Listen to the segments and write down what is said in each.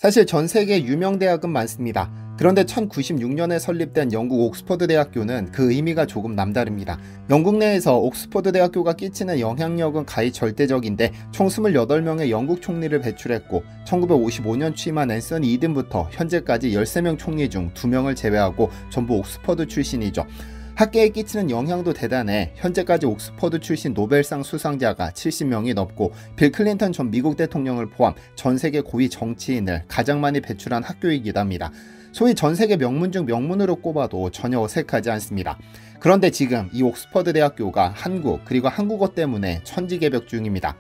사실 전 세계 유명 대학은 많습니다. 그런데 1096년에 설립된 영국 옥스퍼드 대학교는 그 의미가 조금 남다릅니다. 영국 내에서 옥스퍼드 대학교가 끼치는 영향력은 가히 절대적인데 총 28명의 영국 총리를 배출했고 1955년 취임한 앤서니 이든부터 현재까지 13명 총리 중 2명을 제외하고 전부 옥스퍼드 출신이죠. 학계에 끼치는 영향도 대단해 현재까지 옥스퍼드 출신 노벨상 수상자가 70명이 넘고 빌 클린턴 전 미국 대통령을 포함 전 세계 고위 정치인을 가장 많이 배출한 학교이기도 합니다. 소위 전 세계 명문 중 명문으로 꼽아도 전혀 어색하지 않습니다. 그런데 지금 이 옥스퍼드 대학교가 한국 그리고 한국어 때문에 천지개벽 중입니다.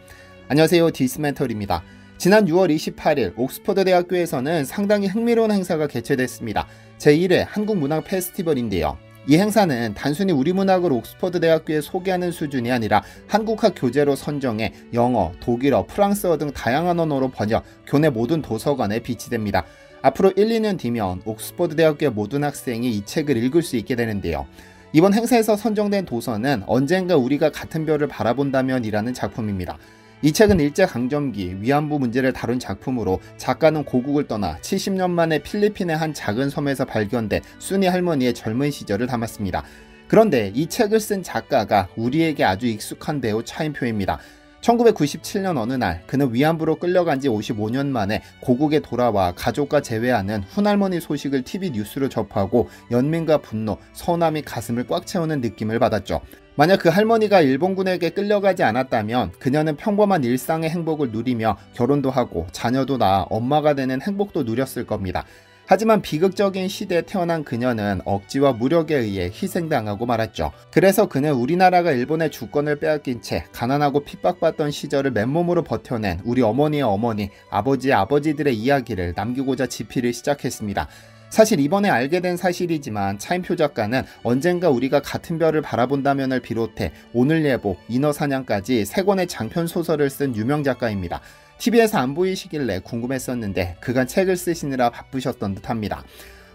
안녕하세요, 디스멘털입니다. 지난 6월 28일 옥스퍼드 대학교에서는 상당히 흥미로운 행사가 개최됐습니다. 제1회 한국문학 페스티벌인데요. 이 행사는 단순히 우리 문학을 옥스퍼드 대학교에 소개하는 수준이 아니라 한국학 교재로 선정해 영어, 독일어, 프랑스어 등 다양한 언어로 번역, 교내 모든 도서관에 비치됩니다. 앞으로 1, 2년 뒤면 옥스퍼드 대학교의 모든 학생이 이 책을 읽을 수 있게 되는데요. 이번 행사에서 선정된 도서는 언젠가 우리가 같은 별을 바라본다면 이라는 작품입니다. 이 책은 일제강점기 위안부 문제를 다룬 작품으로 작가는 고국을 떠나 70년 만에 필리핀의 한 작은 섬에서 발견된 순이 할머니의 젊은 시절을 담았습니다. 그런데 이 책을 쓴 작가가 우리에게 아주 익숙한 배우 차인표입니다. 1997년 어느 날 그는 위안부로 끌려간 지 55년 만에 고국에 돌아와 가족과 재회하는 훈할머니 소식을 TV 뉴스로 접하고 연민과 분노, 서운함이 가슴을 꽉 채우는 느낌을 받았죠. 만약 그 할머니가 일본군에게 끌려가지 않았다면 그녀는 평범한 일상의 행복을 누리며 결혼도 하고 자녀도 낳아 엄마가 되는 행복도 누렸을 겁니다. 하지만 비극적인 시대에 태어난 그녀는 억지와 무력에 의해 희생당하고 말았죠. 그래서 그는 우리나라가 일본의 주권을 빼앗긴 채 가난하고 핍박받던 시절을 맨몸으로 버텨낸 우리 어머니의 어머니, 아버지의 아버지들의 이야기를 남기고자 집필을 시작했습니다. 사실 이번에 알게 된 사실이지만 차인표 작가는 언젠가 우리가 같은 별을 바라본다면을 비롯해 오늘예보, 인어사냥까지 3권의 장편소설을 쓴 유명 작가입니다. TV에서 안 보이시길래 궁금했었는데 그간 책을 쓰시느라 바쁘셨던 듯합니다.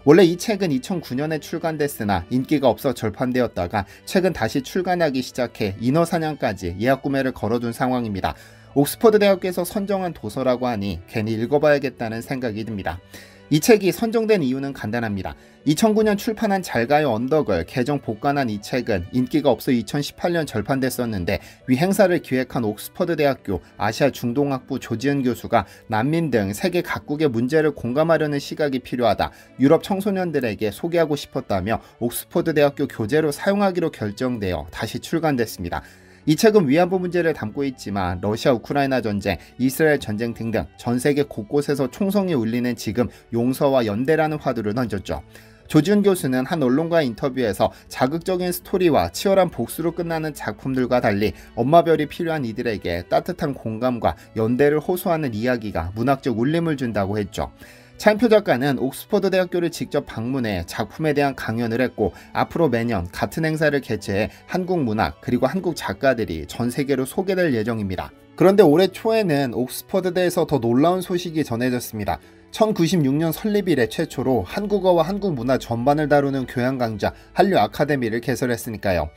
원래 이 책은 2009년에 출간됐으나 인기가 없어 절판되었다가 최근 다시 출간하기 시작해 인어사냥까지 예약 구매를 걸어둔 상황입니다. 옥스퍼드 대학교에서 선정한 도서라고 하니 괜히 읽어봐야겠다는 생각이 듭니다. 이 책이 선정된 이유는 간단합니다. 2009년 출판한 잘가요 언덕을 개정 복간한 이 책은 인기가 없어 2018년 절판됐었는데 위 행사를 기획한 옥스퍼드 대학교 아시아 중동학부 조지은 교수가 난민 등 세계 각국의 문제를 공감하려는 시각이 필요하다. 유럽 청소년들에게 소개하고 싶었다며 옥스퍼드 대학교 교재로 사용하기로 결정되어 다시 출간됐습니다. 이 책은 위안부 문제를 담고 있지만 러시아 우크라이나 전쟁, 이스라엘 전쟁 등등 전 세계 곳곳에서 총성이 울리는 지금 용서와 연대라는 화두를 던졌죠. 조지은 교수는 한 언론과의 인터뷰에서 자극적인 스토리와 치열한 복수로 끝나는 작품들과 달리 엄마별이 필요한 이들에게 따뜻한 공감과 연대를 호소하는 이야기가 문학적 울림을 준다고 했죠. 차인표 작가는 옥스퍼드 대학교를 직접 방문해 작품에 대한 강연을 했고 앞으로 매년 같은 행사를 개최해 한국 문학 그리고 한국 작가들이 전 세계로 소개될 예정입니다. 그런데 올해 초에는 옥스퍼드대에서 더 놀라운 소식이 전해졌습니다. 1096년 설립 이래 최초로 한국어와 한국 문화 전반을 다루는 교양 강좌 한류 아카데미를 개설했으니까요.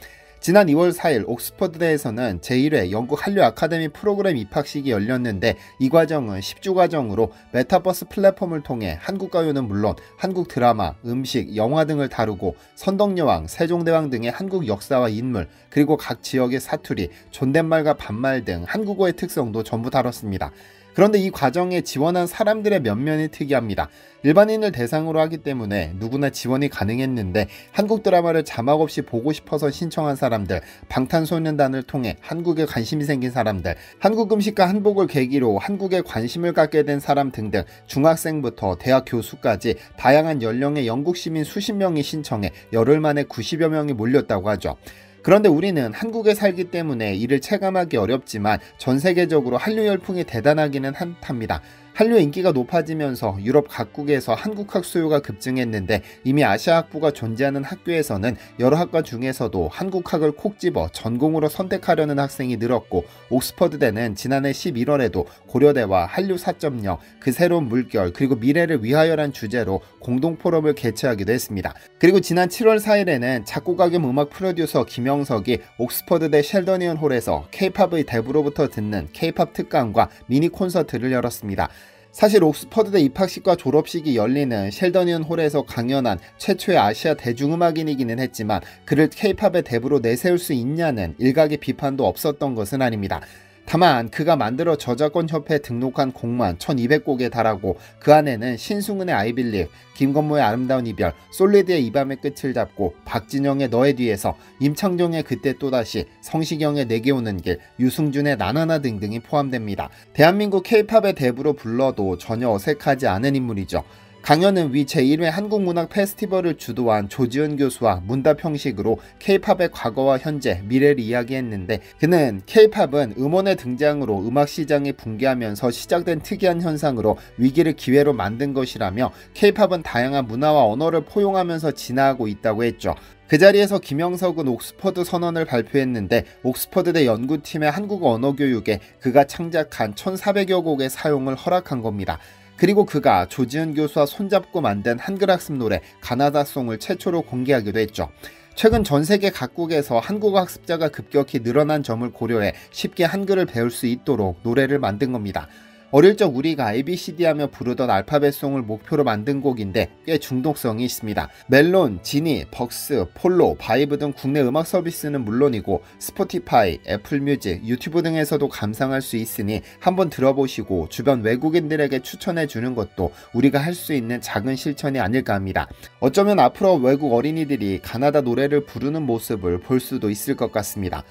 지난 2월 4일 옥스퍼드대에서는 제1회 영국 한류 아카데미 프로그램 입학식이 열렸는데 이 과정은 10주 과정으로 메타버스 플랫폼을 통해 한국 가요는 물론 한국 드라마, 음식, 영화 등을 다루고 선덕여왕, 세종대왕 등의 한국 역사와 인물, 그리고 각 지역의 사투리, 존댓말과 반말 등 한국어의 특성도 전부 다뤘습니다. 그런데 이 과정에 지원한 사람들의 면면이 특이합니다. 일반인을 대상으로 하기 때문에 누구나 지원이 가능했는데 한국 드라마를 자막 없이 보고 싶어서 신청한 사람들, 방탄소년단을 통해 한국에 관심이 생긴 사람들, 한국 음식과 한복을 계기로 한국에 관심을 갖게 된 사람 등등 중학생부터 대학 교수까지 다양한 연령의 영국 시민 수십 명이 신청해 열흘 만에 90여 명이 몰렸다고 하죠. 그런데 우리는 한국에 살기 때문에 이를 체감하기 어렵지만 전 세계적으로 한류 열풍이 대단하기는 한답니다. 한류의 인기가 높아지면서 유럽 각국에서 한국학 수요가 급증했는데 이미 아시아학부가 존재하는 학교에서는 여러 학과 중에서도 한국학을 콕 집어 전공으로 선택하려는 학생이 늘었고 옥스퍼드대는 지난해 11월에도 고려대와 한류 4.0, 그 새로운 물결 그리고 미래를 위하여란 주제로 공동포럼을 개최하기도 했습니다. 그리고 지난 7월 4일에는 작곡가 겸 음악 프로듀서 김영석이 옥스퍼드대 셸더니언 홀에서 K-팝의 대부로부터 듣는 K-팝 특강과 미니 콘서트를 열었습니다. 사실 옥스퍼드대 입학식과 졸업식이 열리는 셸더니언 홀에서 강연한 최초의 아시아 대중음악인이기는 했지만 그를 케이팝의 대부로 내세울 수 있냐는 일각의 비판도 없었던 것은 아닙니다. 다만 그가 만들어 저작권협회에 등록한 곡만 1200곡에 달하고 그 안에는 신승훈의 I Believe, 김건모의 아름다운 이별, 솔리드의 이 밤의 끝을 잡고, 박진영의 너의 뒤에서, 임창정의 그때 또다시, 성시경의 내게 오는 길, 유승준의 나나나 등등이 포함됩니다. 대한민국 K-팝의 대부로 불러도 전혀 어색하지 않은 인물이죠. 강연은 위 제1회 한국문학 페스티벌을 주도한 조지은 교수와 문답 형식으로 K-팝의 과거와 현재, 미래를 이야기했는데 그는 K-팝은 음원의 등장으로 음악 시장이 붕괴하면서 시작된 특이한 현상으로 위기를 기회로 만든 것이라며 K-팝은 다양한 문화와 언어를 포용하면서 진화하고 있다고 했죠. 그 자리에서 김영석은 옥스퍼드 선언을 발표했는데 옥스퍼드대 연구팀의 한국어 언어 교육에 그가 창작한 1400여 곡의 사용을 허락한 겁니다. 그리고 그가 조지은 교수와 손잡고 만든 한글 학습 노래 가나다송을 최초로 공개하기도 했죠. 최근 전 세계 각국에서 한국어 학습자가 급격히 늘어난 점을 고려해 쉽게 한글을 배울 수 있도록 노래를 만든 겁니다. 어릴 적 우리가 ABCD 하며 부르던 알파벳송을 목표로 만든 곡인데 꽤 중독성이 있습니다. 멜론, 지니, 벅스, 폴로, 바이브 등 국내 음악 서비스는 물론이고 스포티파이, 애플뮤직, 유튜브 등에서도 감상할 수 있으니 한번 들어보시고 주변 외국인들에게 추천해 주는 것도 우리가 할 수 있는 작은 실천이 아닐까 합니다. 어쩌면 앞으로 외국 어린이들이 가나다 노래를 부르는 모습을 볼 수도 있을 것 같습니다.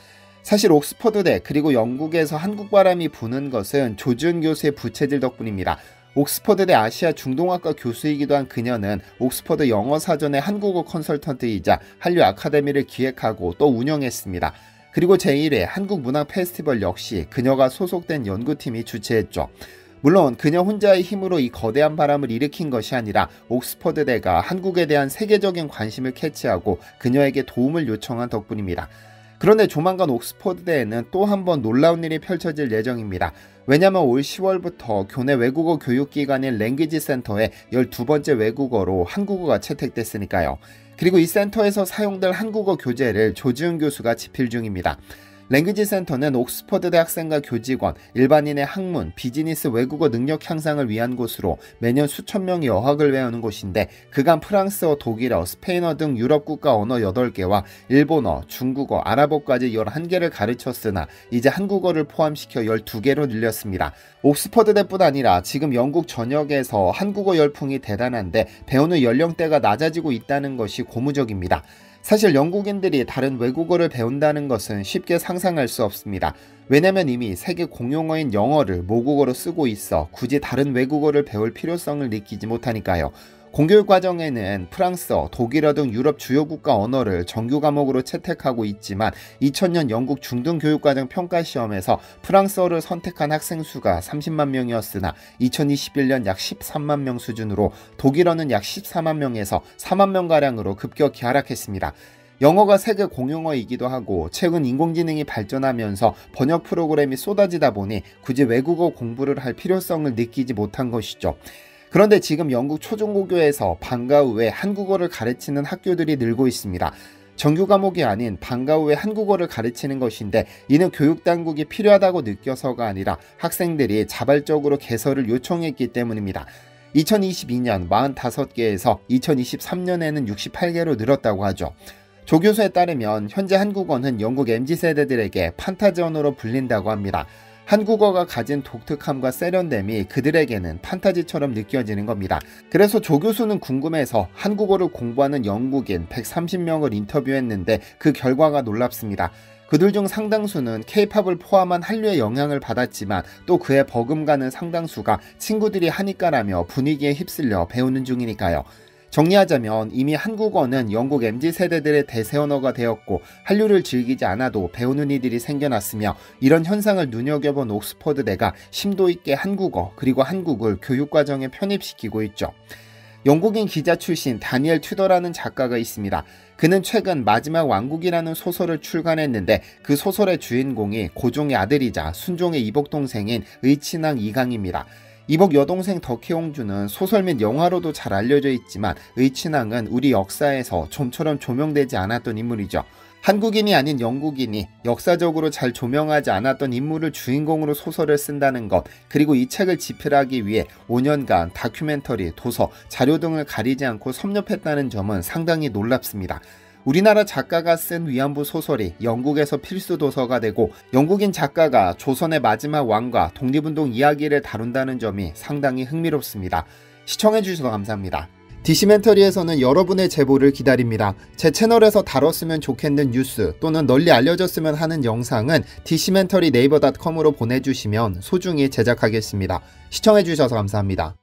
사실 옥스퍼드대 그리고 영국에서 한국 바람이 부는 것은 조지은 교수의 부채질 덕분입니다. 옥스퍼드대 아시아 중동학과 교수이기도 한 그녀는 옥스퍼드 영어사전의 한국어 컨설턴트이자 한류 아카데미를 기획하고 또 운영했습니다. 그리고 제1회 한국문학 페스티벌 역시 그녀가 소속된 연구팀이 주최했죠. 물론 그녀 혼자의 힘으로 이 거대한 바람을 일으킨 것이 아니라 옥스퍼드대가 한국에 대한 세계적인 관심을 캐치하고 그녀에게 도움을 요청한 덕분입니다. 그런데 조만간 옥스퍼드대에는 또 한 번 놀라운 일이 펼쳐질 예정입니다. 왜냐하면 올 10월부터 교내 외국어 교육기관인 랭귀지 센터에 12번째 외국어로 한국어가 채택됐으니까요. 그리고 이 센터에서 사용될 한국어 교재를 조지은 교수가 집필 중입니다. 랭귀지 센터는 옥스퍼드대 학생과 교직원, 일반인의 학문, 비즈니스 외국어 능력 향상을 위한 곳으로 매년 수천 명이 어학을 외우는 곳인데 그간 프랑스어, 독일어, 스페인어 등 유럽 국가 언어 8개와 일본어, 중국어, 아랍어까지 11개를 가르쳤으나 이제 한국어를 포함시켜 12개로 늘렸습니다. 옥스퍼드대뿐 아니라 지금 영국 전역에서 한국어 열풍이 대단한데 배우는 연령대가 낮아지고 있다는 것이 고무적입니다. 사실 영국인들이 다른 외국어를 배운다는 것은 쉽게 상상할 수 없습니다. 왜냐면 이미 세계 공용어인 영어를 모국어로 쓰고 있어 굳이 다른 외국어를 배울 필요성을 느끼지 못하니까요. 공교육 과정에는 프랑스어, 독일어 등 유럽 주요 국가 언어를 정규 과목으로 채택하고 있지만 2000년 영국 중등교육과정 평가시험에서 프랑스어를 선택한 학생 수가 30만 명이었으나 2021년 약 13만 명 수준으로 독일어는 약 14만 명에서 4만 명가량으로 급격히 하락했습니다. 영어가 세계 공용어이기도 하고 최근 인공지능이 발전하면서 번역 프로그램이 쏟아지다 보니 굳이 외국어 공부를 할 필요성을 느끼지 못한 것이죠. 그런데 지금 영국 초중고교에서 방과 후에 한국어를 가르치는 학교들이 늘고 있습니다. 정규 과목이 아닌 방과 후에 한국어를 가르치는 것인데 이는 교육당국이 필요하다고 느껴서가 아니라 학생들이 자발적으로 개설을 요청했기 때문입니다. 2022년 45개에서 2023년에는 68개로 늘었다고 하죠. 조 교수에 따르면 현재 한국어는 영국 MZ세대들에게 판타지 언어로 불린다고 합니다. 한국어가 가진 독특함과 세련됨이 그들에게는 판타지처럼 느껴지는 겁니다. 그래서 조 교수는 궁금해서 한국어를 공부하는 영국인 130명을 인터뷰했는데 그 결과가 놀랍습니다. 그들 중 상당수는 K-팝을 포함한 한류의 영향을 받았지만 또 그에 버금가는 상당수가 친구들이 하니까라며 분위기에 휩쓸려 배우는 중이니까요. 정리하자면 이미 한국어는 영국 MZ세대들의 대세 언어가 되었고 한류를 즐기지 않아도 배우는 이들이 생겨났으며 이런 현상을 눈여겨본 옥스퍼드대가 심도 있게 한국어 그리고 한국을 교육과정에 편입시키고 있죠. 영국인 기자 출신 다니엘 튜더라는 작가가 있습니다. 그는 최근 마지막 왕국이라는 소설을 출간했는데 그 소설의 주인공이 고종의 아들이자 순종의 이복동생인 의친왕 이강입니다. 이복 여동생 덕혜옹주는 소설 및 영화로도 잘 알려져 있지만 의친왕은 우리 역사에서 좀처럼 조명되지 않았던 인물이죠. 한국인이 아닌 영국인이 역사적으로 잘 조명하지 않았던 인물을 주인공으로 소설을 쓴다는 것, 그리고 이 책을 집필하기 위해 5년간 다큐멘터리, 도서, 자료 등을 가리지 않고 섭렵했다는 점은 상당히 놀랍습니다. 우리나라 작가가 쓴 위안부 소설이 영국에서 필수 도서가 되고 영국인 작가가 조선의 마지막 왕과 독립운동 이야기를 다룬다는 점이 상당히 흥미롭습니다. 시청해주셔서 감사합니다. 디시멘터리에서는 여러분의 제보를 기다립니다. 제 채널에서 다뤘으면 좋겠는 뉴스 또는 널리 알려졌으면 하는 영상은 디시멘터리 네이버.com으로 보내주시면 소중히 제작하겠습니다. 시청해주셔서 감사합니다.